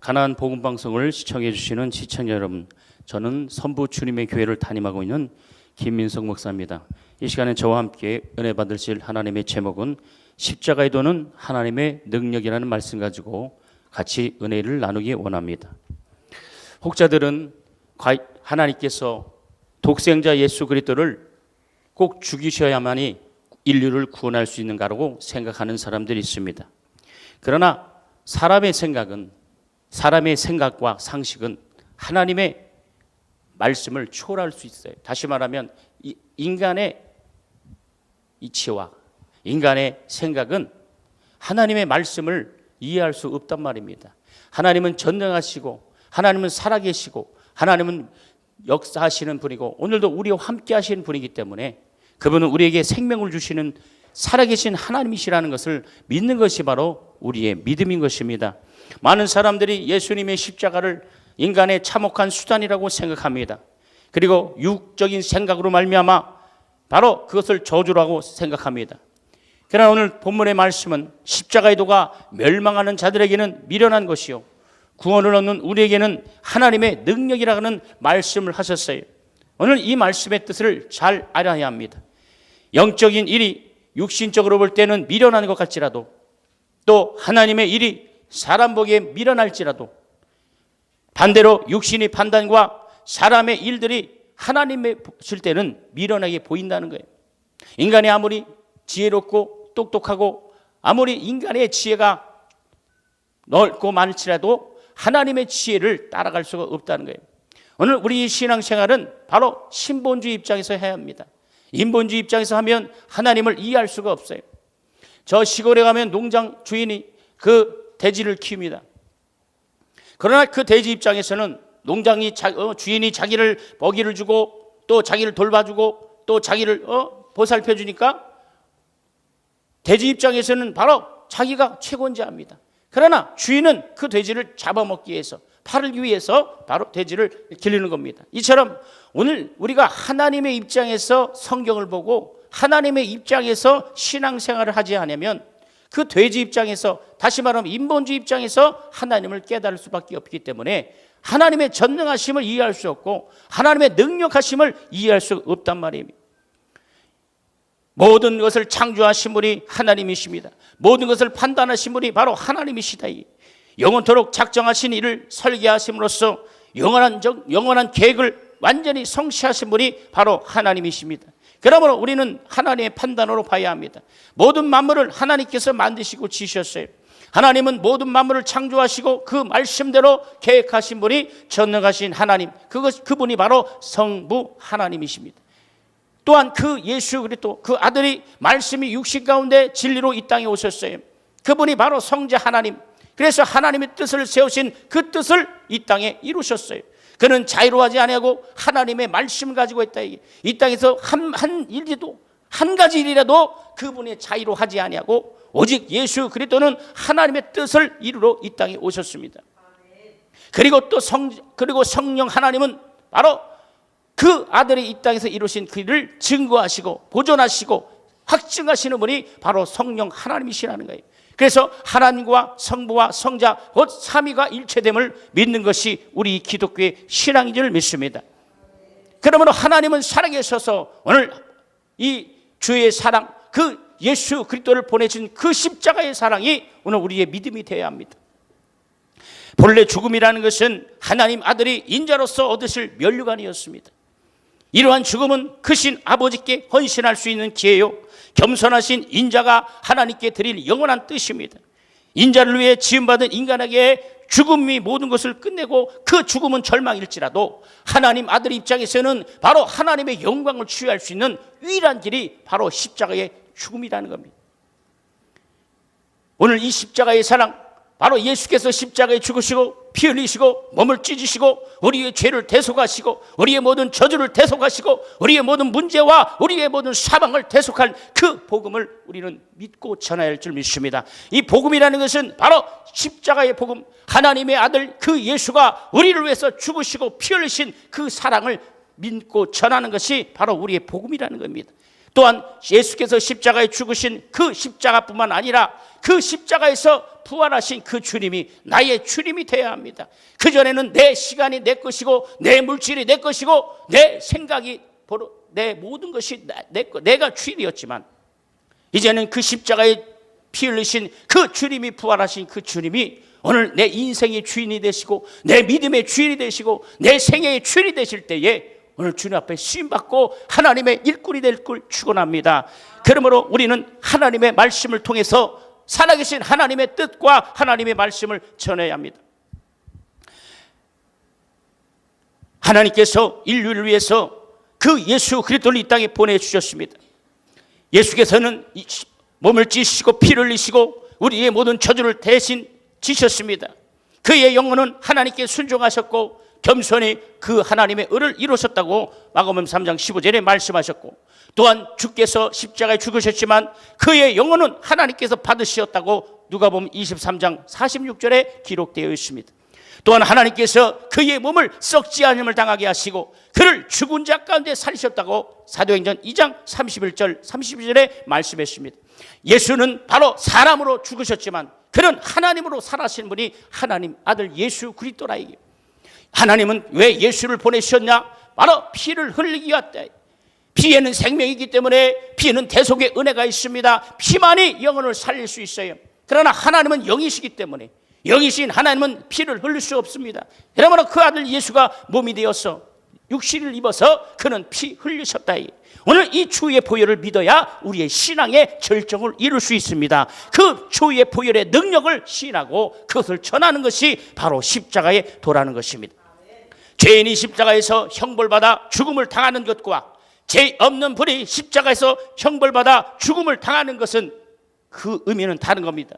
가나안 복음 방송을 시청해 주시는 시청자 여러분, 저는 선부 주님의 교회를 담임하고 있는 김민석 목사입니다. 이 시간에 저와 함께 은혜 받으실 하나님의 제목은 십자가에 도는 하나님의 능력이라는 말씀 가지고 같이 은혜를 나누기 원합니다. 혹자들은 하나님께서 독생자 예수 그리스도를 꼭 죽이셔야만이 인류를 구원할 수 있는가라고 생각하는 사람들이 있습니다. 그러나 사람의 생각과 상식은 하나님의 말씀을 초월할 수 있어요. 다시 말하면 인간의 이치와 인간의 생각은 하나님의 말씀을 이해할 수 없단 말입니다. 하나님은 전능하시고 하나님은 살아계시고 하나님은 역사하시는 분이고 오늘도 우리와 함께 하시는 분이기 때문에 그분은 우리에게 생명을 주시는 살아계신 하나님이시라는 것을 믿는 것이 바로 우리의 믿음인 것입니다. 많은 사람들이 예수님의 십자가를 인간의 참혹한 수단이라고 생각합니다. 그리고 육적인 생각으로 말미암아 바로 그것을 저주라고 생각합니다. 그러나 오늘 본문의 말씀은 십자가의 도가 멸망하는 자들에게는 미련한 것이요 구원을 얻는 우리에게는 하나님의 능력이라는 말씀을 하셨어요. 오늘 이 말씀의 뜻을 잘 알아야 합니다. 영적인 일이 육신적으로 볼 때는 미련한 것 같지라도 또 하나님의 일이 사람 보기에 미련할지라도 반대로 육신의 판단과 사람의 일들이 하나님의 보실 때는 미련하게 보인다는 거예요. 인간이 아무리 지혜롭고 똑똑하고 아무리 인간의 지혜가 넓고 많을지라도 하나님의 지혜를 따라갈 수가 없다는 거예요. 오늘 우리 신앙생활은 바로 신본주의 입장에서 해야 합니다. 인본주의 입장에서 하면 하나님을 이해할 수가 없어요. 저 시골에 가면 농장 주인이 그 돼지를 키웁니다. 그러나 그 돼지 입장에서는 농장이 주인이 자기를 먹이를 주고 또 자기를 돌봐주고 또 자기를 보살펴 주니까 돼지 입장에서는 바로 자기가 최고인 줄 압니다. 그러나 주인은 그 돼지를 잡아먹기 위해서 팔기 위해서 바로 돼지를 기르는 겁니다. 이처럼 오늘 우리가 하나님의 입장에서 성경을 보고 하나님의 입장에서 신앙생활을 하지 않으면 그 돼지 입장에서 다시 말하면 인본주의 입장에서 하나님을 깨달을 수밖에 없기 때문에 하나님의 전능하심을 이해할 수 없고 하나님의 능력하심을 이해할 수 없단 말입니다. 모든 것을 창조하신 분이 하나님이십니다. 모든 것을 판단하신 분이 바로 하나님이시다. 영원토록 작정하신 일을 설계하심으로써 영원한 계획을 완전히 성취하신 분이 바로 하나님이십니다. 그러므로 우리는 하나님의 판단으로 봐야 합니다. 모든 만물을 하나님께서 만드시고 지으셨어요. 하나님은 모든 만물을 창조하시고 그 말씀대로 계획하신 분이 전능하신 하나님, 그분이 바로 성부 하나님이십니다. 또한 그 예수 그리스도 그 아들이 말씀이 육신 가운데 진리로 이 땅에 오셨어요. 그분이 바로 성자 하나님, 그래서 하나님의 뜻을 세우신 그 뜻을 이 땅에 이루셨어요. 그는 자유로워하지 아니하고 하나님의 말씀을 가지고 있다. 이 땅에서 한 가지 일이라도 그분의 자유로워하지 아니하고 오직 예수 그리스도는 하나님의 뜻을 이루러 이 땅에 오셨습니다. 그리고 또 성령 하나님은 바로 그 아들이 이 땅에서 이루신 그 일을 증거하시고 보존하시고 확증하시는 분이 바로 성령 하나님이시라는 거예요. 그래서 하나님과 성부와 성자 곧 삼위가 일체됨을 믿는 것이 우리 기독교의 신앙인 줄 믿습니다. 그러므로 하나님은 살아계셔서 오늘 이 주의 사랑, 그 예수 그리스도를 보내신 그 십자가의 사랑이 오늘 우리의 믿음이 되어야 합니다. 본래 죽음이라는 것은 하나님 아들이 인자로서 얻으실 면류관이었습니다. 이러한 죽음은 크신 아버지께 헌신할 수 있는 기회요 겸손하신 인자가 하나님께 드릴 영원한 뜻입니다. 인자를 위해 지음받은 인간에게 죽음이 모든 것을 끝내고 그 죽음은 절망일지라도 하나님 아들 입장에서는 바로 하나님의 영광을 취할 수 있는 유일한 길이 바로 십자가의 죽음이라는 겁니다. 오늘 이 십자가의 사랑, 바로 예수께서 십자가에 죽으시고 피 흘리시고 몸을 찢으시고 우리의 죄를 대속하시고 우리의 모든 저주를 대속하시고 우리의 모든 문제와 우리의 모든 사방을 대속할 그 복음을 우리는 믿고 전해야 할 줄 믿습니다. 이 복음이라는 것은 바로 십자가의 복음, 하나님의 아들 그 예수가 우리를 위해서 죽으시고 피 흘리신 그 사랑을 믿고 전하는 것이 바로 우리의 복음이라는 겁니다. 또한 예수께서 십자가에 죽으신 그 십자가뿐만 아니라 그 십자가에서 부활하신 그 주님이 나의 주님이 되어야 합니다. 그전에는 내 시간이 내 것이고 내 물질이 내 것이고 내 생각이 내 모든 것이 내가 주인이었지만, 이제는 그 십자가에 피 흘리신 그 주님이, 부활하신 그 주님이 오늘 내 인생의 주인이 되시고 내 믿음의 주인이 되시고 내 생애의 주인이 되실 때에 오늘 주님 앞에 쓰임받고 하나님의 일꾼이 될 걸 축원합니다. 그러므로 우리는 하나님의 말씀을 통해서 살아계신 하나님의 뜻과 하나님의 말씀을 전해야 합니다. 하나님께서 인류를 위해서 그 예수 그리스도를 이 땅에 보내주셨습니다. 예수께서는 몸을 찢으시고 피를 흘리시고 우리의 모든 저주를 대신 지셨습니다. 그의 영혼은 하나님께 순종하셨고 겸손히 그 하나님의 의를 이루셨다고 마가복음 3장 15절에 말씀하셨고, 또한 주께서 십자가에 죽으셨지만 그의 영혼은 하나님께서 받으셨다고 누가복음 23장 46절에 기록되어 있습니다. 또한 하나님께서 그의 몸을 썩지 않음을 당하게 하시고 그를 죽은 자 가운데 살리셨다고 사도행전 2장 31절 32절에 말씀했습니다. 예수는 바로 사람으로 죽으셨지만 그는 하나님으로 살아신 분이 하나님 아들 예수 그리스도라. 이게 하나님은 왜 예수를 보내셨냐? 바로 피를 흘리기 위하다. 피에는 생명이기 때문에, 피에는 대속의 은혜가 있습니다. 피만이 영혼을 살릴 수 있어요. 그러나 하나님은 영이시기 때문에, 영이신 하나님은 피를 흘릴 수 없습니다. 그러므로 그 아들 예수가 몸이 되어서 육신을 입어서 그는 피 흘리셨다. 오늘 이 주의 보혈을 믿어야 우리의 신앙의 절정을 이룰 수 있습니다. 그 주의 보혈의 능력을 시인하고 그것을 전하는 것이 바로 십자가의 도라는 것입니다. 죄인이 십자가에서 형벌받아 죽음을 당하는 것과 죄 없는 분이 십자가에서 형벌받아 죽음을 당하는 것은 그 의미는 다른 겁니다.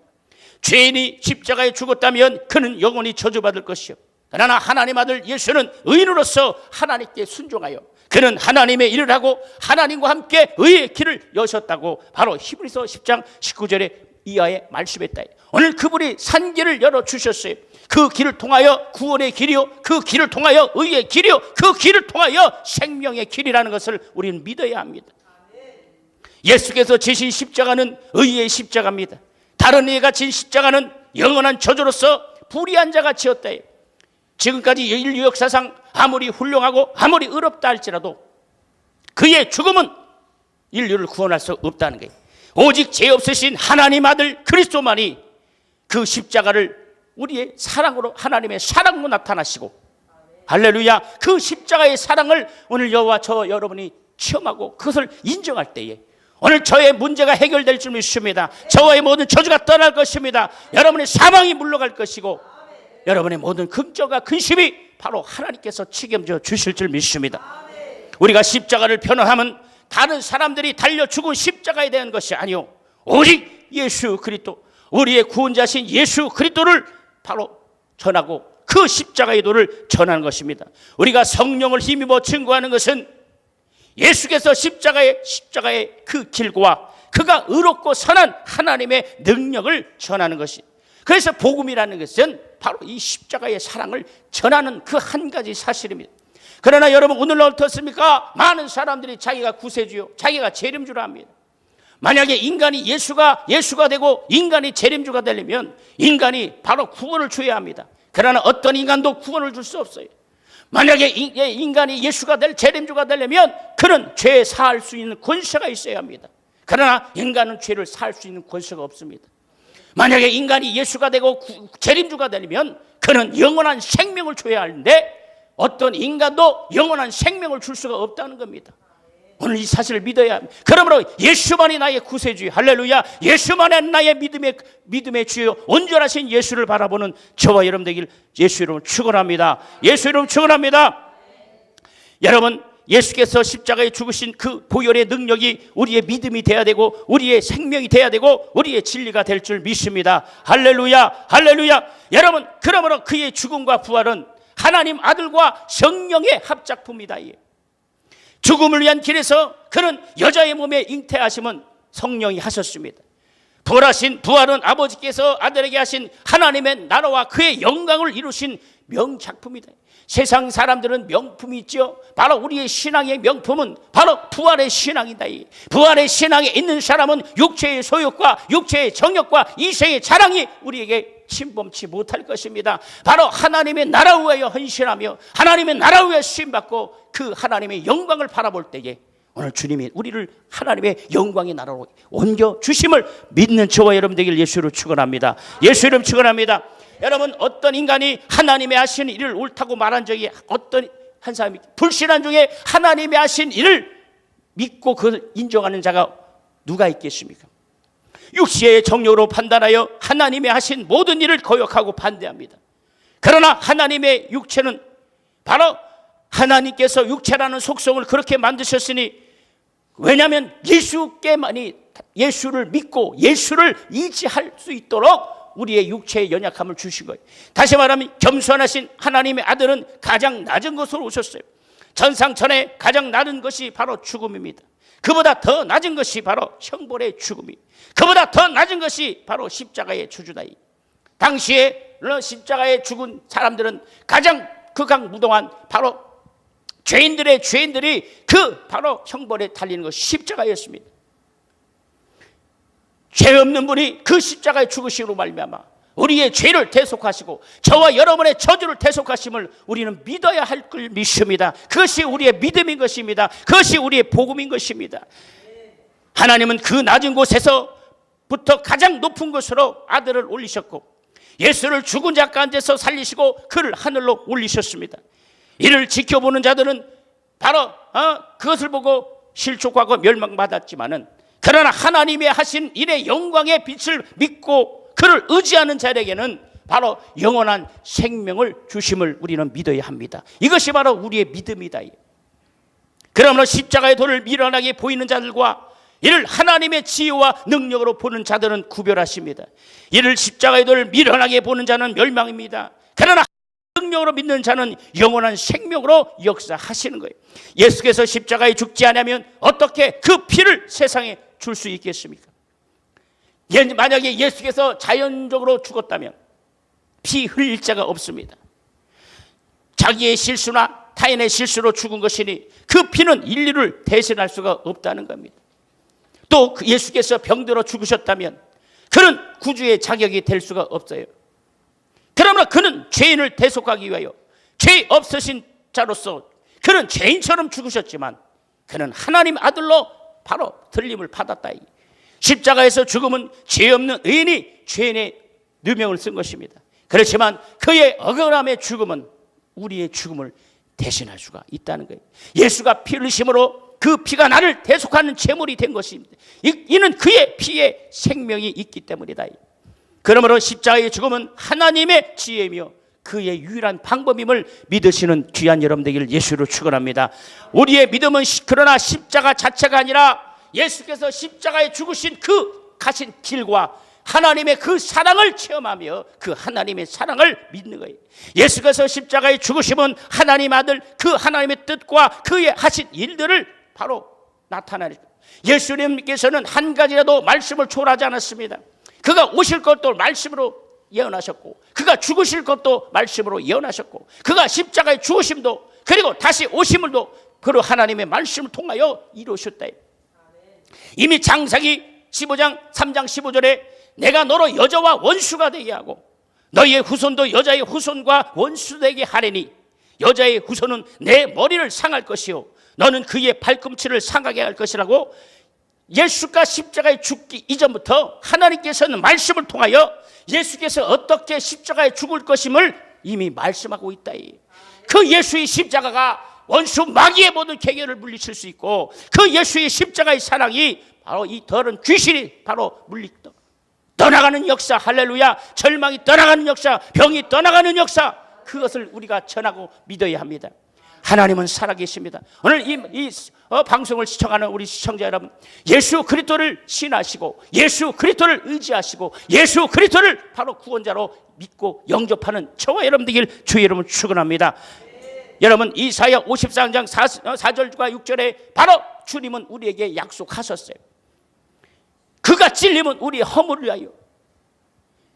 죄인이 십자가에 죽었다면 그는 영원히 저주받을 것이요, 그러나 하나님 아들 예수는 의인으로서 하나님께 순종하여 그는 하나님의 일을 하고 하나님과 함께 의의 길을 여셨다고 바로 히브리서 10장 19절에 이하에 말씀했다. 오늘 그분이 산길을 열어주셨어요. 그 길을 통하여 구원의 길이요, 그 길을 통하여 의의 길이요, 그 길을 통하여 생명의 길이라는 것을 우리는 믿어야 합니다. 예수께서 지신 십자가는 의의 십자가입니다. 다른 이가 진 십자가는 영원한 저주로서 불의한 자가 지었다. 지금까지 인류 역사상 아무리 훌륭하고 아무리 의롭다 할지라도 그의 죽음은 인류를 구원할 수 없다는 거예요. 오직 죄 없으신 하나님 아들 그리스도만이 그 십자가를 우리의 사랑으로, 하나님의 사랑으로 나타나시고, 할렐루야, 그 십자가의 사랑을 오늘 저와 저 여러분이 체험하고 그것을 인정할 때에 오늘 저의 문제가 해결될 줄 믿습니다. 저와의 모든 저주가 떠날 것입니다. 여러분의 사망이 물러갈 것이고 여러분의 모든 걱정과 근심이 바로 하나님께서 책임져 주실 줄 믿습니다. 우리가 십자가를 변호하면 다른 사람들이 달려 죽은 십자가에 대한 것이 아니요, 오직 예수 그리스도, 우리의 구원자신 예수 그리스도를 바로 전하고 그 십자가의 도를 전하는 것입니다. 우리가 성령을 힘입어 증거하는 것은 예수께서 십자가의 그 길과 그가 의롭고 선한 하나님의 능력을 전하는 것이, 그래서 복음이라는 것은 바로 이 십자가의 사랑을 전하는 그 한 가지 사실입니다. 그러나 여러분, 오늘날 어떻습니까? 많은 사람들이 자기가 구세주요, 자기가 재림주라 합니다. 만약에 인간이 예수가 되고 인간이 재림주가 되려면 인간이 바로 구원을 줘야 합니다. 그러나 어떤 인간도 구원을 줄 수 없어요. 만약에 인간이 예수가 될 재림주가 되려면 그는 죄 사할 수 있는 권세가 있어야 합니다. 그러나 인간은 죄를 사할 수 있는 권세가 없습니다. 만약에 인간이 예수가 되고 재림주가 되려면 그는 영원한 생명을 줘야 하는데 어떤 인간도 영원한 생명을 줄 수가 없다는 겁니다. 오늘 이 사실을 믿어야 합니다. 그러므로 예수만이 나의 구세주요, 할렐루야, 예수만이 나의 믿음의 주요, 온전하신 예수를 바라보는 저와 여러분 되길 예수 이름으로 축원합니다. 예수 이름으로 축원합니다. 여러분, 예수께서 십자가에 죽으신 그 보혈의 능력이 우리의 믿음이 돼야 되고 우리의 생명이 돼야 되고 우리의 진리가 될 줄 믿습니다. 할렐루야, 할렐루야. 여러분, 그러므로 그의 죽음과 부활은 하나님 아들과 성령의 합작품이다. 죽음을 위한 길에서 그는 여자의 몸에 잉태하심은 성령이 하셨습니다. 부활은 아버지께서 아들에게 하신 하나님의 나라와 그의 영광을 이루신 명작품이다. 세상 사람들은 명품이 있죠. 바로 우리의 신앙의 명품은 바로 부활의 신앙이다. 부활의 신앙에 있는 사람은 육체의 소욕과 육체의 정욕과 이생의 자랑이 우리에게 침범치 못할 것입니다. 바로 하나님의 나라 위하여 헌신하며 하나님의 나라 위하여 쓰임받고 그 하나님의 영광을 바라볼 때에 오늘 주님이 우리를 하나님의 영광의 나라로 옮겨주심을 믿는 저와 여러분 되길 예수로 축원합니다. 예수 이름 축원합니다. 여러분, 어떤 인간이 하나님의 하신 일을 옳다고 말한 적이 어떤 한 사람이 불신한 중에 하나님의 하신 일을 믿고 그걸 인정하는 자가 누가 있겠습니까? 육체의 정욕으로 판단하여 하나님의 하신 모든 일을 거역하고 반대합니다. 그러나 하나님의 육체는 바로 하나님께서 육체라는 속성을 그렇게 만드셨으니, 왜냐하면 예수께만이 예수를 믿고 예수를 의지할 수 있도록 우리의 육체의 연약함을 주신 거예요. 다시 말하면 겸손하신 하나님의 아들은 가장 낮은 곳으로 오셨어요. 전상천에 가장 낮은 것이 바로 죽음입니다. 그보다 더 낮은 것이 바로 형벌의 죽음이, 그보다 더 낮은 것이 바로 십자가의 저주다. 당시에 십자가에 죽은 사람들은 가장 극악무동한 바로 죄인들이 그 바로 형벌에 달리는 것이 십자가였습니다. 죄 없는 분이 그 십자가에 죽으심으로 말미암아 우리의 죄를 대속하시고 저와 여러분의 저주를 대속하심을 우리는 믿어야 할 걸 믿습니다. 그것이 우리의 믿음인 것입니다. 그것이 우리의 복음인 것입니다. 하나님은 그 낮은 곳에서부터 가장 높은 곳으로 아들을 올리셨고 예수를 죽은 자 가운데서 살리시고 그를 하늘로 올리셨습니다. 이를 지켜보는 자들은 바로 그것을 보고 실족하고 멸망받았지만은, 그러나 하나님의 하신 일의 영광의 빛을 믿고 그를 의지하는 자에게는 바로 영원한 생명을 주심을 우리는 믿어야 합니다. 이것이 바로 우리의 믿음이다. 그러므로 십자가의 도를 미련하게 보이는 자들과 이를 하나님의 지혜와 능력으로 보는 자들은 구별하십니다. 이를 십자가의 도를 미련하게 보는 자는 멸망입니다. 그러나 능력으로 믿는 자는 영원한 생명으로 역사하시는 거예요. 예수께서 십자가에 죽지 않으면 어떻게 그 피를 세상에 줄 수 있겠습니까? 만약에 예수께서 자연적으로 죽었다면 피 흘릴 자가 없습니다. 자기의 실수나 타인의 실수로 죽은 것이니 그 피는 인류를 대신할 수가 없다는 겁니다. 또 예수께서 병들어 죽으셨다면 그는 구주의 자격이 될 수가 없어요. 그러나 그는 죄인을 대속하기 위하여 죄 없으신 자로서 그는 죄인처럼 죽으셨지만 그는 하나님 아들로 바로 들림을 받았다. 십자가에서 죽음은 죄 없는 의인이 죄인의 누명을 쓴 것입니다. 그렇지만 그의 억울함의 죽음은 우리의 죽음을 대신할 수가 있다는 거예요. 예수가 피 흘리심으로 그 피가 나를 대속하는 제물이 된 것입니다. 이는 그의 피에 생명이 있기 때문이다. 그러므로 십자가의 죽음은 하나님의 지혜이며 그의 유일한 방법임을 믿으시는 귀한 여러분 되기를 예수로 축원합니다. 우리의 믿음은 그러나 십자가 자체가 아니라 예수께서 십자가에 죽으신 그 가신 길과 하나님의 그 사랑을 체험하며 그 하나님의 사랑을 믿는 거예요. 예수께서 십자가에 죽으심은 하나님 아들 그 하나님의 뜻과 그의 하신 일들을 바로 나타내는 거예요. 예수님께서는 한 가지라도 말씀을 초월하지 않았습니다. 그가 오실 것도 말씀으로 예언하셨고 그가 죽으실 것도 말씀으로 예언하셨고 그가 십자가에 죽으심도 그리고 다시 오심을도 그로 하나님의 말씀을 통하여 이루셨다. 이미 창세기 15장 3장 15절에 내가 너로 여자와 원수가 되게 하고 너희의 후손도 여자의 후손과 원수 되게 하리니 여자의 후손은 내 머리를 상할 것이요 너는 그의 발꿈치를 상하게 할 것이라고 예수가 십자가에 죽기 이전부터 하나님께서는 말씀을 통하여 예수께서 어떻게 십자가에 죽을 것임을 이미 말씀하고 있다. 그 예수의 십자가가 원수 마귀의 모든 계계를 물리칠 수 있고 그 예수의 십자가의 사랑이 바로 이 더러운 귀신이 바로 떠나가는 역사, 할렐루야, 절망이 떠나가는 역사, 병이 떠나가는 역사, 그것을 우리가 전하고 믿어야 합니다. 하나님은 살아계십니다. 오늘 이 방송을 시청하는 우리 시청자 여러분, 예수 그리스도를 신하시고 예수 그리스도를 의지하시고 예수 그리스도를 바로 구원자로 믿고 영접하는 저와 여러분 되길 주의 이름으로 축원합니다. 여러분 이사야 54장 4절과 6절에 바로 주님은 우리에게 약속하셨어요. 그가 찔림은 우리의 허물을 위하여,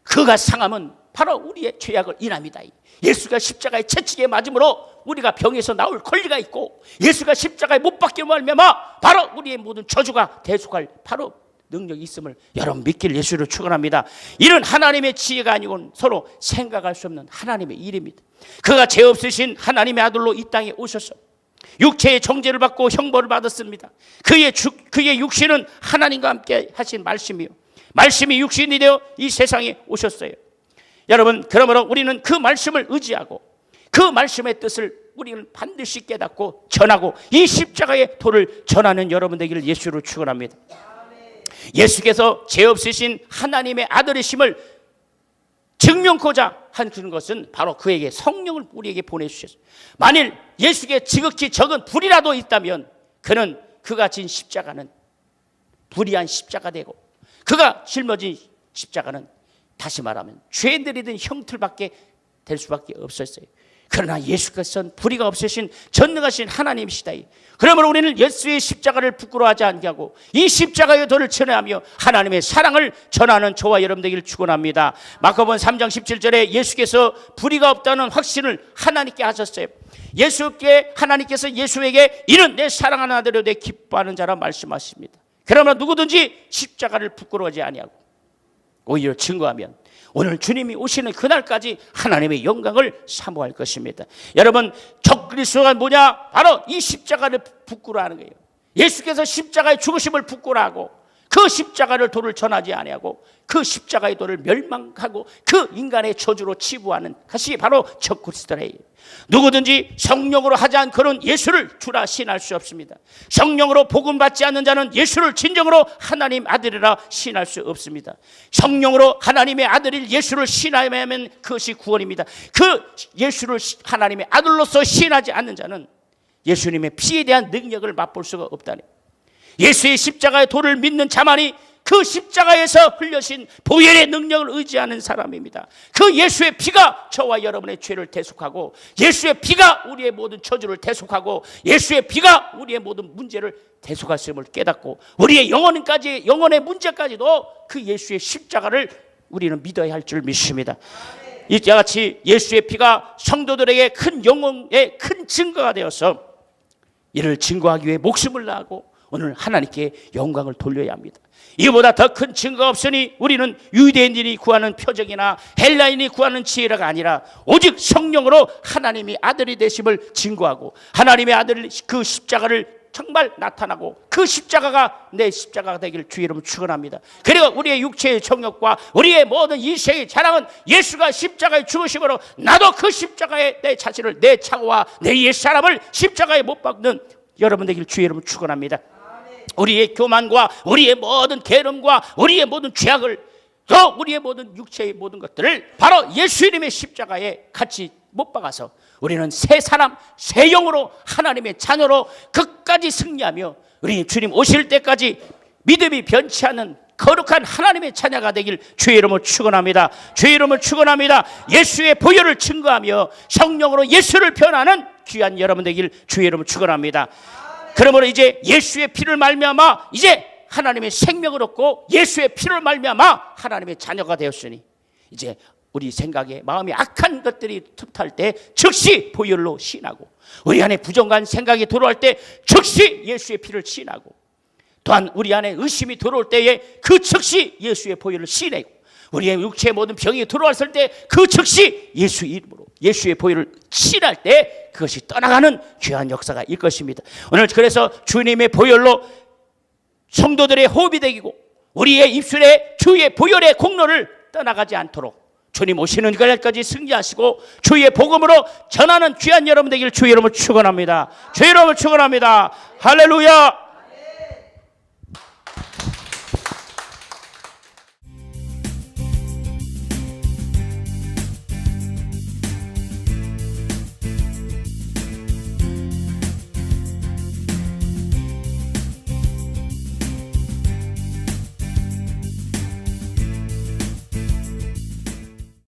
그가 상함은 바로 우리의 죄악을 인함이다. 예수가 십자가에 채찍에 맞음으로 우리가 병에서 나올 권리가 있고, 예수가 십자가에 못 박혀 말미암아 바로 우리의 모든 저주가 대속할 바로 능력이 있음을 여러분 믿길 예수를 축원합니다. 이는 하나님의 지혜가 아니고 서로 생각할 수 없는 하나님의 일입니다. 그가 죄 없으신 하나님의 아들로 이 땅에 오셔서 육체의 정죄를 받고 형벌을 받았습니다. 그의 육신은 하나님과 함께 하신 말씀이요, 말씀이 육신이 되어 이 세상에 오셨어요. 여러분, 그러므로 우리는 그 말씀을 의지하고 그 말씀의 뜻을 우리는 반드시 깨닫고 전하고 이 십자가의 도를 전하는 여러분 되기를 예수로 축원합니다. 예수께서 죄 없으신 하나님의 아들이심을 증명코자 한 것은 바로 그에게 성령을 우리에게 보내주셨어요. 만일 예수께 지극히 적은 불이라도 있다면 그가 진 십자가는 불의한 십자가 되고, 그가 짊어진 십자가는 다시 말하면 죄인들이 든 형틀밖에 될 수밖에 없었어요. 그러나 예수께서는 불의가 없으신 전능하신 하나님이시다. 그러므로 우리는 예수의 십자가를 부끄러워하지 않게 하고 이 십자가의 도를 전하며 하나님의 사랑을 전하는 저와 여러분 되기를 축원합니다. 마가복음 3장 17절에 예수께서 불의가 없다는 확신을 하나님께 하셨어요. 하나님께서 예수에게 이는 내 사랑하는 아들이요 내 기뻐하는 자라 말씀하십니다. 그러나 누구든지 십자가를 부끄러워하지 아니하고 오히려 증거하면 오늘 주님이 오시는 그날까지 하나님의 영광을 사모할 것입니다. 여러분, 적그리스도가 뭐냐? 바로 이 십자가를 부끄러워하는 거예요. 예수께서 십자가의 죽으심을 부끄러워하고 그 십자가를 도를 전하지 아니하고 그 십자가의 도를 멸망하고 그 인간의 저주로 치부하는 것이 바로 적그리스도래요. 누구든지 성령으로 하지 않고는 예수를 주라 신할 수 없습니다. 성령으로 복음 받지 않는 자는 예수를 진정으로 하나님 아들이라 신할 수 없습니다. 성령으로 하나님의 아들인 예수를 신하면 그것이 구원입니다. 그 예수를 하나님의 아들로서 신하지 않는 자는 예수님의 피에 대한 능력을 맛볼 수가 없다니. 예수의 십자가의 도를 믿는 자만이 그 십자가에서 흘려신 보혈의 능력을 의지하는 사람입니다. 그 예수의 피가 저와 여러분의 죄를 대속하고, 예수의 피가 우리의 모든 저주를 대속하고, 예수의 피가 우리의 모든 문제를 대속하심을 깨닫고 우리의 영혼의 문제까지도 그 예수의 십자가를 우리는 믿어야 할 줄 믿습니다. 이와 같이 예수의 피가 성도들에게 큰 영혼의 큰 증거가 되어서 이를 증거하기 위해 목숨을 다하고 오늘 하나님께 영광을 돌려야 합니다. 이보다 더 큰 증거가 없으니 우리는 유대인들이 구하는 표적이나 헬라인이 구하는 지혜가 아니라 오직 성령으로 하나님이 아들이 되심을 증거하고 하나님의 아들 그 십자가를 정말 나타나고 그 십자가가 내 십자가가 되기를 주의 이름으로 축원합니다. 그리고 우리의 육체의 정욕과 우리의 모든 인생의 자랑은 예수가 십자가에 죽으심으로 나도 그 십자가에 내 자신을, 내 창과 내 옛사람을 십자가에 못 박는 여러분 되기를 주의 이름으로 축원합니다. 우리의 교만과 우리의 모든 게으름과 우리의 모든 죄악을, 또 우리의 모든 육체의 모든 것들을 바로 예수님의 십자가에 같이 못 박아서 우리는 새 사람, 새 영으로 하나님의 자녀로 끝까지 승리하며 우리 주님 오실 때까지 믿음이 변치 않는 거룩한 하나님의 자녀가 되길 주의 이름으로 축원합니다. 주의 이름으로 축원합니다. 예수의 보혈을 증거하며 성령으로 예수를 변하는 귀한 여러분 되길 주의 이름으로 축원합니다. 그러므로 이제 예수의 피를 말미암아 이제 하나님의 생명을 얻고 예수의 피를 말미암아 하나님의 자녀가 되었으니 이제 우리 생각에 마음이 악한 것들이 틈탈 때 즉시 보혈로 시인하고, 우리 안에 부정한 생각이 들어올 때 즉시 예수의 피를 시인하고, 또한 우리 안에 의심이 들어올 때에 그 즉시 예수의 보혈을 시인하고, 우리의 육체의 모든 병이 들어왔을 때 그 즉시 예수 이름으로 예수의 보혈을 시인할 때 그것이 떠나가는 귀한 역사가 일 것입니다. 오늘 그래서 주님의 보혈로 성도들의 호흡이 되고 우리의 입술에 주의 보혈의 공로를 떠나가지 않도록 주님 오시는 그날까지 승리하시고 주의 복음으로 전하는 귀한 여러분 되기를 주의 이름으로 축원합니다. 주의 이름으로 축원합니다. 할렐루야.